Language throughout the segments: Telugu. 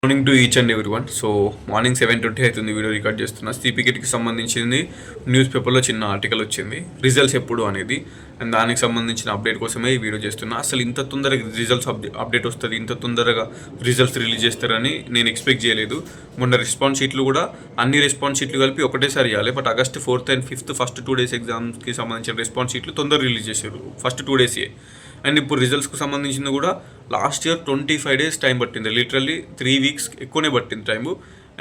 Morning to each and every one. So morning 7:20 అవుతుంది వీడియో రికార్డ్ చేస్తున్నా. సిపికెట్కి సంబంధించింది న్యూస్ పేపర్లో చిన్న ఆర్టికల్ వచ్చింది, రిజల్ట్స్ ఎప్పుడు అనేది. అండ్ దానికి సంబంధించిన అప్డేట్ కోసమే ఈ వీడియో చేస్తున్నా. అసలు ఇంత తొందరగా రిజల్ట్స్ అప్డేట్ వస్తుంది, ఇంత తొందరగా రిజల్ట్స్ రిలీజ్ చేస్తారని నేను ఎక్స్పెక్ట్ చేయలేదు. మొన్న రెస్పాన్స్ షీట్లు కూడా అన్ని రెస్పాన్స్ షీట్లు కలిపి ఒకటేసారి ఇవ్వాలి. But August 4th and 5th first 2 days ఎగ్జామ్స్కి సంబంధించిన రెస్పాన్స్ షీట్లు తొందరగా రిలీజ్ చేశారు, ఫస్ట్ 2 days. అండ్ ఇప్పుడు రిజల్ట్స్కి సంబంధించింది కూడా లాస్ట్ ఇయర్ 25 days టైం పట్టింది, లిటరల్లీ 3 weeks ఎక్కువనే పట్టింది టైము.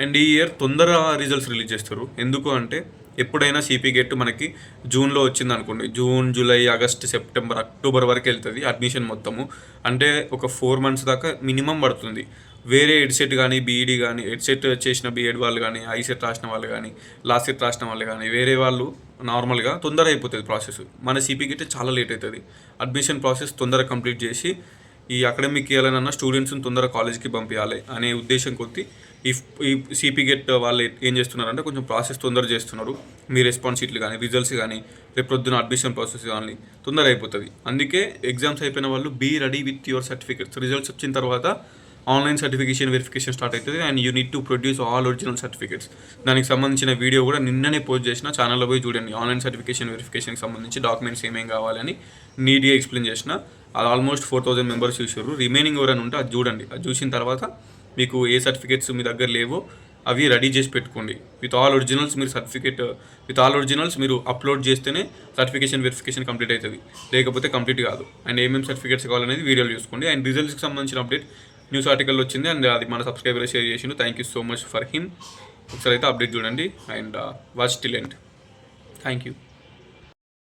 అండ్ ఈ ఇయర్ తొందర రిజల్ట్స్ రిలీజ్ చేస్తారు. ఎందుకు అంటే ఎప్పుడైనా సిపి గెట్ మనకి జూన్లో వచ్చింది అనుకోండి, June, July, August, September, October వరకు వెళ్తుంది అడ్మిషన్ మొత్తము. అంటే ఒక 4 months దాకా మినిమం పడుతుంది. వేరే ఎడ్సెట్ కానీ, బీఈడి కానీ, ఎడ్సెట్ చేసిన బీఎడ్ వాళ్ళు కానీ, ఐసెట్ రాసిన వాళ్ళు కానీ, లాసెట్ రాసిన వాళ్ళు కానీ, వేరే వాళ్ళు నార్మల్గా తొందర అయిపోతుంది ప్రాసెస్. మన సిపికి అయితే చాలా లేట్ అవుతుంది. అడ్మిషన్ ప్రాసెస్ తొందరగా కంప్లీట్ చేసి ఈ అకాడమిక్ ఇయర్లనన్నా స్టూడెంట్స్ని తొందరగా కాలేజ్కి పంపించాలి అనే ఉద్దేశం కొద్దీ ఈ సిపి గెట్ వాళ్ళు ఏం చేస్తున్నారంటే కొంచెం ప్రాసెస్ తొందర చేస్తున్నారు. మీ రెస్పాన్స్ షీట్లు కానీ, రిజల్ట్స్ కానీ, రేపు పొద్దున అడ్మిషన్ ప్రాసెస్ కానీ తొందర అయిపోతుంది. అందుకే ఎగ్జామ్స్ అయిపోయిన వాళ్ళు be ready with your certificates. Results వచ్చిన తర్వాత ఆన్లైన్ సర్టిఫికేషన్ వెరిఫికేషన్ స్టార్ట్ అవుతుంది. And you need to produce all original certificates. దానికి సంబంధించిన వీడియో కూడా నిన్ననే పోస్ట్ చేసిన, ఛానల్లో పోయి చూడండి. ఆన్లైన్ సర్టిఫికేషన్ వెరిఫికేషన్కి సంబంధించి డాక్యుమెంట్స్ ఏమేమి కావాలని నీట్గా ఎక్స్ప్లెయిన్ చేసిన. అది ఆల్మోస్ట్ 4,000 members చూసారు. రిమైనింగ్ ఎవరైనా ఉంటే అది చూడండి. అది చూసిన తర్వాత మీకు ఏ సర్టిఫికేట్స్ మీ దగ్గర లేవో అవి రెడీ చేసి పెట్టుకోండి. విత్ ఆల్ ఒరిజినల్స్ మీరు అప్లోడ్ చేస్తేనే సర్టిఫికేషన్ వెరిఫికేషన్ కంప్లీట్ అవుతుంది, లేకపోతే కంప్లీట్ కాదు. అండ్ ఏమేమి సర్టిఫికేట్స్ కావాలనేది వీడియోలు చూసుకోండి. అండ్ రిజల్ట్స్కి సంబంధించిన అప్డేట్ న్యూస్ ఆర్టికల్ వచ్చింది, అండ్ అది మన సబ్స్క్రైబర్ షేర్ చేసిండు. Thank you so much for him. ఒకసారి అయితే అప్డేట్ చూడండి and watch till end. Thank you.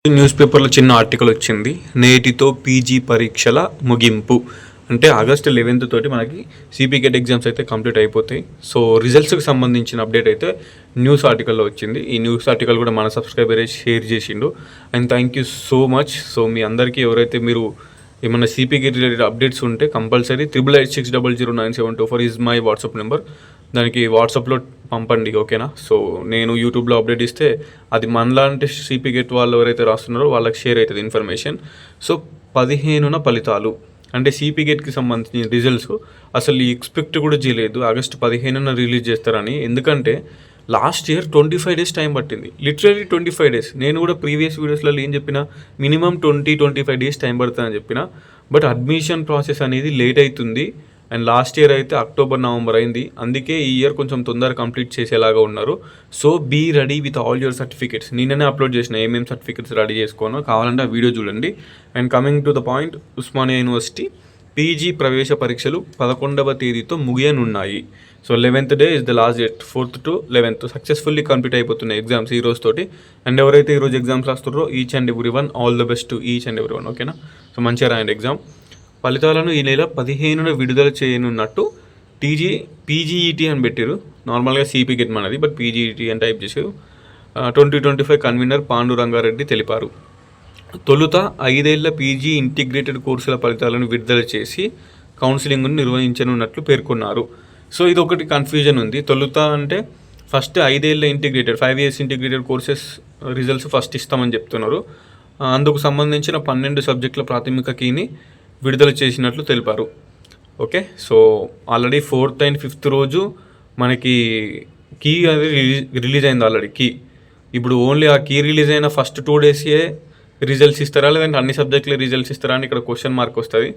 News పేపర్లో చిన్న ఆర్టికల్ వచ్చింది, నేటితో పీజీ పరీక్షల ముగింపు. అంటే ఆగస్ట్ 11th తోటి మనకి సిపి గెట్ ఎగ్జామ్స్ అయితే కంప్లీట్ అయిపోతాయి. సో రిజల్ట్స్కి సంబంధించిన అప్డేట్ అయితే న్యూస్ ఆర్టికల్లో వచ్చింది. ఈ న్యూస్ ఆర్టికల్ కూడా మన సబ్స్క్రైబరే షేర్ చేసిండు. And thank you so much. So మీ అందరికీ ఎవరైతే మీరు ఏమైనా సిపి గెట్ రిలేటెడ్ అప్డేట్స్ ఉంటే compulsory 8886009724 is my WhatsApp number. దానికి వాట్సాప్లో పంపండి, ఓకేనా? సో నేను యూట్యూబ్లో అప్డేట్ ఇస్తే అది మనలాంటి సిపి గెట్ వాళ్ళు ఎవరైతే రాస్తున్నారో వాళ్ళకి షేర్ అవుతుంది ఇన్ఫర్మేషన్. సో 15న ఫలితాలు అంటే సిపి గెట్కి సంబంధించిన రిజల్ట్స్ అసలు ఎక్స్పెక్ట్ కూడా చేయలేదు ఆగస్ట్ 15న రిలీజ్ చేస్తారని. ఎందుకంటే లాస్ట్ ఇయర్ 25 days టైం పట్టింది, లిటరలీ 25 days. నేను కూడా ప్రీవియస్ వీడియోస్లలో ఏం చెప్పినా మినిమం 20-25 days టైం పడుతుందని చెప్పిన. బట్ అడ్మిషన్ ప్రాసెస్ అనేది లేట్ అవుతుంది. అండ్ లాస్ట్ ఇయర్ అయితే అక్టోబర్, నవంబర్ అయింది. అందుకే ఈ ఇయర్ కొంచెం తొందరగా కంప్లీట్ చేసేలాగా ఉన్నారు. So be ready with all your certificates. నిన్ననే అప్లోడ్ చేసిన ఏమేమి సర్టిఫికేట్స్ రెడీ చేసుకోనో, కావాలంటే ఆ వీడియో చూడండి. And coming to the point, Osmania university PG ప్రవేశ పరీక్షలు 11వ తేదీతో ముగియనున్నాయి. So 11th day is the last date. 4th to 11th successfully complete అయిపోతున్నాయి ఎగ్జామ్స్ ఈ రోజు తోటి. అండ్ ఎవరైతే ఈరోజు ఎగ్జామ్స్ రాస్తున్నారో each and every one, all the best to each and every one, ఓకేనా? సో మంచిగా రాయండి ఎగ్జామ్. ఫలితాలను ఈ నెల 15న విడుదల చేయనున్నట్టు పీజీఈటీ అని పెట్టారు. నార్మల్గా సిపి గెట్ మనది, బట్ పీజీఈటీ అని టైప్ చేశారు. 2025 కన్వీనర్ పాండురంగారెడ్డి తెలిపారు. తొలుత 5 ఏళ్ల పీజీ ఇంటిగ్రేటెడ్ కోర్సుల ఫలితాలను విడుదల చేసి కౌన్సిలింగ్ను నిర్వహించనున్నట్లు పేర్కొన్నారు. సో ఇది ఒకటి కన్ఫ్యూజన్ ఉంది. తొలుత అంటే ఫస్ట్ 5 ఏళ్ల integrated 5 years integrated courses results first ఇస్తామని చెప్తున్నారు. అందుకు సంబంధించిన 12 సబ్జెక్టుల ప్రాథమిక కీని విడుదల చేసినట్లు తెలిపారు. Okay, so already 4th and 5th రోజు మనకి కీ అది రిలీజ్ అయింది ఆల్రెడీ కీ. ఇప్పుడు ఓన్లీ ఆ కీ రిలీజ్ అయిన ఫస్ట్ 2 days రిజల్ట్స్ ఇస్తారా, లేదంటే అన్ని సబ్జెక్టులే రిజల్ట్స్ ఇస్తారా అని ఇక్కడ క్వశ్చన్ మార్క్ వస్తుంది.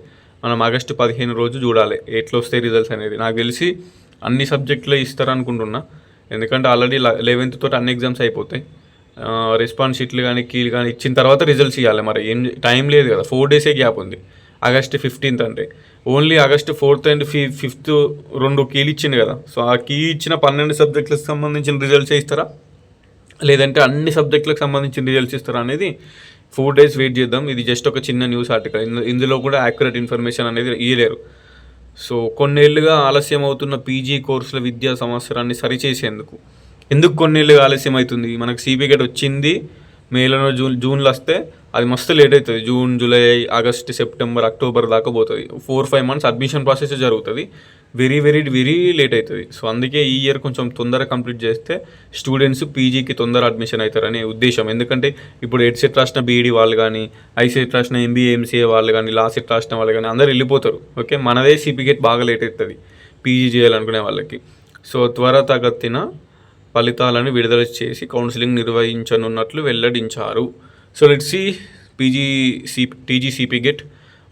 మనం ఆగస్ట్ 15 రోజు చూడాలి ఎట్లా వస్తాయి రిజల్ట్స్ అనేది. నాకు తెలిసి అన్ని సబ్జెక్టులే ఇస్తారా అనుకుంటున్నా, ఎందుకంటే ఆల్రెడీ 11th తోటి అన్ని ఎగ్జామ్స్ అయిపోతాయి. రెస్పాన్స్ షీట్లు కానీ, కీలు కానీ ఇచ్చిన తర్వాత రిజల్ట్స్ ఇవ్వాలి. మరి ఏం టైం లేదు కదా, 4 days గ్యాప్ ఉంది. ఆగస్ట్ 15th అంటే only August 4th and 5th 2 కీలు ఇచ్చింది కదా. సో ఆ కీ ఇచ్చిన 12 సబ్జెక్టులకు సంబంధించిన రిజల్ట్స్ ఇస్తారా, లేదంటే అన్ని సబ్జెక్టులకు సంబంధించిన రిజల్ట్స్ ఇస్తారా అనేది 4 days వెయిట్ చేద్దాం. ఇది జస్ట్ ఒక చిన్న న్యూస్ ఆర్టికల్, ఇందులో కూడా యాక్యురేట్ ఇన్ఫర్మేషన్ అనేది ఇవ్వలేరు. సో కొన్నేళ్లుగా ఆలస్యం అవుతున్న పీజీ కోర్సుల విద్యా సంవత్సరాన్ని సరిచేసేందుకు ఎందుకు కొన్నేళ్లుగా ఆలస్యం అవుతుంది? మనకు సిపి గెట్ వచ్చింది మేలోనో జూన్లో వస్తే అది మస్తు లేట్ అవుతుంది. June, July, August, September, October దాకా పోతుంది. 4-5 months అడ్మిషన్ ప్రాసెస్ జరుగుతుంది. వెరీ వెరీ వెరీ లేట్ అవుతుంది. సో అందుకే ఈ ఇయర్ కొంచెం తొందరగా కంప్లీట్ చేస్తే స్టూడెంట్స్ పీజీకి తొందర అడ్మిషన్ అవుతారనే ఉద్దేశం. ఎందుకంటే ఇప్పుడు ఎడ్సెట్ రాసిన బీఈడి వాళ్ళు కానీ, ఐసెట్ రాసిన ఎంబీఏ, ఎంసీఏ వాళ్ళు కానీ, లాసెట్ రాసిన వాళ్ళు కానీ అందరూ వెళ్ళిపోతారు. ఓకే, మనదే సిపి గెట్ బాగా లేట్ అవుతుంది. పీజీ చేయాలనుకునే వాళ్ళకి. సో త్వరితగతిన ఫలితాలను విడుదల చేసి కౌన్సిలింగ్ నిర్వహించనున్నట్లు వెల్లడించారు. సో లెట్స్ సీ టీజీసీపీ గెట్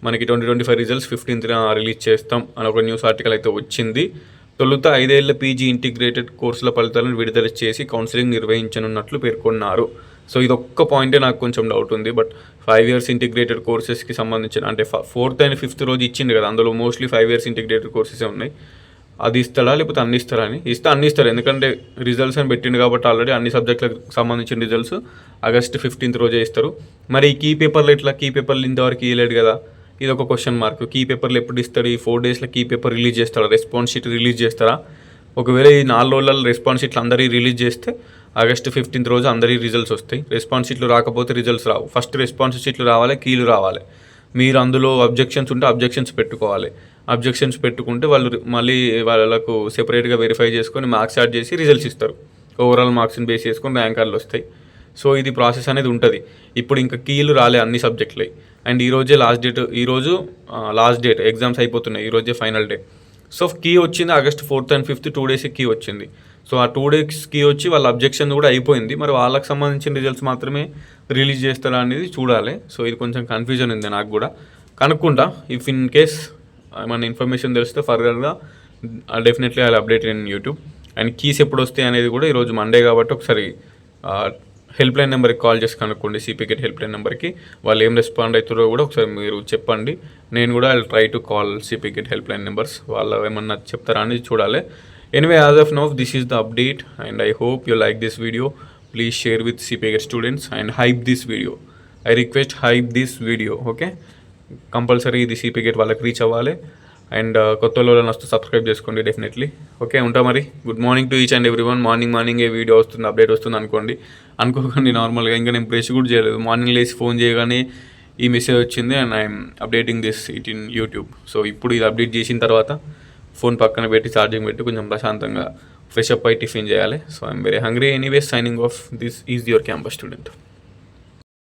మనకి 2025 రిజల్ట్స్ 15th రిలీజ్ చేస్తాం అని ఒక న్యూస్ ఆర్టికల్ అయితే వచ్చింది. తొలుత 5 ఏళ్ల పీజీ ఇంటిగ్రేటెడ్ కోర్సుల ఫలితాలను విడుదల చేసి కౌన్సిలింగ్ నిర్వహించనున్నట్లు పేర్కొన్నారు. సో ఇది ఒక్క పాయింటే నాకు కొంచెం డౌట్ ఉంది. బట్ 5 years ఇంటిగ్రేటెడ్ కోర్సెస్కి సంబంధించిన అంటే 4th and 5th రోజు ఇచ్చింది కదా, అందులో మోస్ట్లీ 5 years ఇంటిగ్రేటెడ్ కోర్సెసే ఉన్నాయి. అది ఇస్తాడా లేకపోతే అన్ని ఇస్తారా అని అన్ని ఇస్తారు, ఎందుకంటే రిజల్ట్స్ అని పెట్టిండు కాబట్టి ఆల్రెడీ అన్ని సబ్జెక్టులకు సంబంధించిన రిజల్ట్స్ August 15th రోజే ఇస్తారు. మరి ఈ కీ పేపర్లు ఎట్లా? కీ పేపర్లు ఇంతవరకు ఇవ్వలేడు కదా, ఇది ఒక క్వశ్చన్ మార్క్. కీ పేపర్లు ఎప్పుడు ఇస్తారు? ఈ 4 daysలో కీ పేపర్ రిలీజ్ చేస్తారా? రెస్పాన్స్ షీట్ రిలీజ్ చేస్తారా? ఒకవేళ ఈ 4 రోజులలో రెస్పాన్స్ షీట్లు అందరికీ రిలీజ్ చేస్తే August 15th రోజు అందరికీ రిజల్ట్స్ వస్తాయి. రెస్పాన్స్ షీట్లు రాకపోతే రిజల్ట్స్ రావు. ఫస్ట్ రెస్పాన్స్ షీట్లు రావాలి, కీలు రావాలి. మీరు అందులో అబ్జెక్షన్స్ ఉంటే అబ్జెక్షన్స్ పెట్టుకోవాలి. అబ్జెక్షన్స్ పెట్టుకుంటే వాళ్ళు మళ్ళీ వాళ్ళకు సెపరేట్గా వెరిఫై చేసుకొని మార్క్స్ యాడ్ చేసి రిజల్ట్స్ ఇస్తారు. ఓవరాల్ మార్క్స్ని బేస్ చేసుకొని ర్యాంక్ కార్డులు వస్తాయి. సో ఇది ప్రాసెస్ అనేది ఉంటుంది. ఇప్పుడు ఇంకా కీలు రాలే అన్ని సబ్జెక్టులు. అండ్ ఈరోజే లాస్ట్ డేట్ ఎగ్జామ్స్ అయిపోతున్నాయి. ఈరోజే ఫైనల్ డే. సో కీ వచ్చింది August 4th and 5th 2 days key వచ్చింది. సో ఆ 2 days కీ వచ్చి వాళ్ళ అబ్జెక్షన్ కూడా అయిపోయింది. మరి వాళ్ళకి సంబంధించిన రిజల్ట్స్ మాత్రమే రిలీజ్ చేస్తారా అనేది చూడాలి. సో ఇది కొంచెం కన్ఫ్యూజన్ ఉంది నాకు కూడా. కనుక్కుంటా, ఇఫ్ ఇన్ కేస్ ఏమైనా ఇన్ఫర్మేషన్ తెలిస్తే ఫర్దర్గా definitely I update in YouTube. And keys ఎప్పుడు వస్తాయి అనేది కూడా ఈరోజు మండే కాబట్టి ఒకసారి హెల్ప్ లైన్ నెంబర్కి కాల్ చేసి కనుక్కోండి. సిపికెట్ హెల్ప్ లైన్ నెంబర్కి వాళ్ళు ఏం రెస్పాండ్ అవుతారో కూడా ఒకసారి మీరు చెప్పండి. నేను కూడా I try to call సిపికెట్ help line numbers, వాళ్ళు ఏమన్నా చెప్తారా అనేది చూడాలి. Anyway, as of now this is the update and I hope you like this video. Please share with సిపికెట్ students and hype this video. I request hype this video. Okay, compulsory ఇది సిపికెట్ వాళ్ళకి రీచ్ అవ్వాలి. అండ్ కొత్త వాళ్ళు వస్తే సబ్స్క్రైబ్ చేసుకోండి డెఫినెట్లీ. ఓకే, ఉంటా మరి. Good morning to each and everyone. Morning A video వస్తుంది, అప్డేట్ వస్తుంది అనుకోకండి. నార్మల్గా ఇంకా నేను బ్రష్ కూడా చేయలేదు. మార్నింగ్ లేసి ఫోన్ చేయగానే ఈ మెసేజ్ వచ్చింది and I'm updating this it in YouTube. So ఇప్పుడు ఇది అప్డేట్ చేసిన తర్వాత ఫోన్ పక్కన పెట్టి ఛార్జింగ్ పెట్టి కొంచెం ప్రశాంతంగా ఫ్రెష్ అప్ అయి టిఫిన్ చేయాలి. So I'm very hungry. Anyways, signing off. This is your campus student.